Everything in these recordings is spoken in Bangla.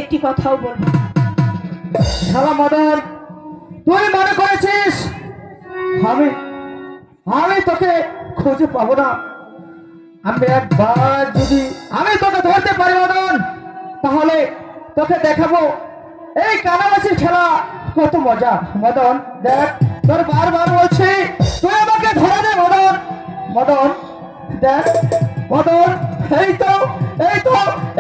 একটি কথাও বলবো। শালা মদন, তুই মনে করেছিস আমি আমি তোকে খুঁজে পাবো না? আমি একবার যদি আমি তোকে ধরতে পারি মদন, তাহলে তোকে দেখাবো এই কানামাছির খেলা কত মজা। মদন দেখ, তোর বারবার বলছি তুই আমাকে ধরে দে মদন। মদন দেখ, মদন এই তো এই তো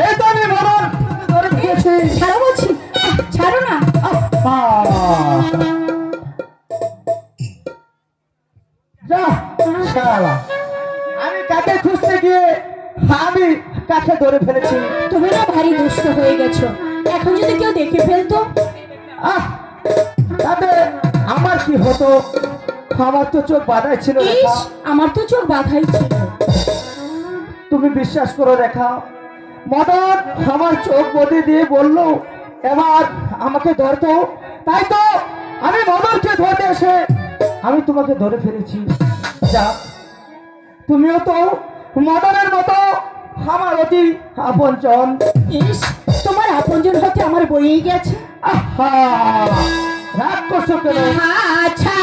এই তো আমি মদন ধরে দিয়েছি। ছাড়ো বলছি, ছাড়ো না। যা শালা, আমি কাকে খুঁজতে গিয়ে আমি কাকে ধরে ফেলেছি। তুমি না ভারী দুষ্ট হয়ে গেছো, এখন যদি কেউ দেখে ফেলতো? তাতে আমার কি হতো? আমার তো চোখ বাঁধাই ছিল। আমার তো চোখ বাঁধাই ছিল। তুমি বিশ্বাস করো রেখা, মদন আমার চোখ বদলে দিয়ে বললো এবার আমাকে ধরতো, তাই তো আমি মদনকে ধরতে এসে আমি তোমাকে ধরে ফেলেছি। যা, তুমিও তো মদনের মতো আমার অতি আপনজন। তোমার আপনজন হতে আমার বইয়েই গেছে। রাগ করছো কেন? আচ্ছা